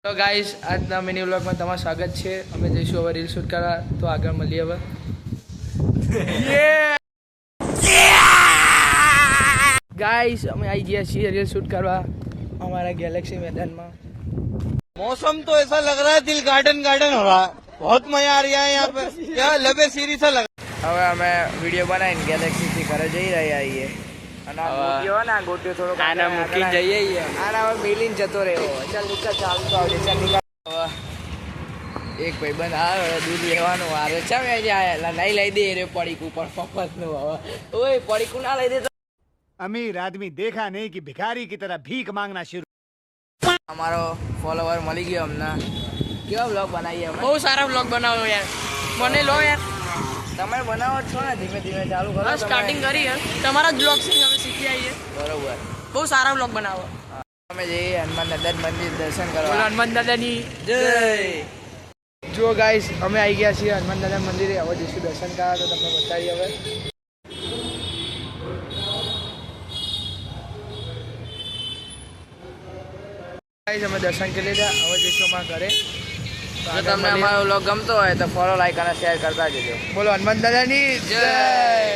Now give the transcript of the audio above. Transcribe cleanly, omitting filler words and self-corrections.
તો ગાઈસ આજના મિની વ્લોગમાં તમારું સ્વાગત છે. અમે જઈશું હવે રીલ શૂટ કરવા, તો આગળ મળીએ હવે. ગાઈસ અમે આવી ગયા છીએ રીલ શૂટ કરવા हमारा गैलेक्सी मैदान में. मौसम तो ऐसा लग रहा है दिल गार्डन गार्डन हो रहा है. बहुत मजा आ रहा है यहाँ पे. यहाँ लबे सीरी सा लग. હવે અમે વિડીયો બનાવીને ગેલેક્સી થી ઘરે જઈ રહ્યા છીએ. અને આ ગોટ્યો ને, આ ગોટ્યો થોડો આને મૂકીને જઈએ છીએ. આને હવે મિલીને જતો રહ્યો. ચાલ નીકળ, ચાલ તો આવજે. ચાલ નીકળ. એક ભાઈબંધ આવે દૂધ લેવાનું આવે. ચાલ આયેલા નહીં લઈ દે રે પડીકું પણ મફતનું. હવે ઓય પડીકું ના લઈ દે તો अमीर आदमी देखा नहीं कि भिखारी की तरह भीख मांगना शुरू. અમારો ફોલોવર મળી ગયો અમને. કેવા બ્લોગ બનાવીએ અમે? બહુ સારા બ્લોગ બનાવો યાર. મને લો યાર. તમે બનાવો છો ને, ધીમે ધીમે ચાલુ કરો. હા, સ્ટાર્ટિંગ કરી યાર. તમારા જ બ્લોગ છે અમે શીખી આવીએ. બરોબર. બહુ સારા બ્લોગ બનાવો. અમે જઈએ હનુમાન દાદા મંદિર દર્શન કરવા. બોલો હનુમાન દાદાની જય. જો ગાઈસ અમે આવી ગયા છીએ હનુમાન દાદા મંદિરે. હવે જઈશું દર્શન કરવા, તો તમને બતાવીએ હવે. ગાઈસ અમે દર્શન કરી લીધા. હવે જઈશું અમારા ઘરે. જો તમને અમારો વ્લોગ ગમતો હોય તો ફોલો, લાઈક અને શેર કરતા જજો. બોલો હનુમાન દાદાની જય.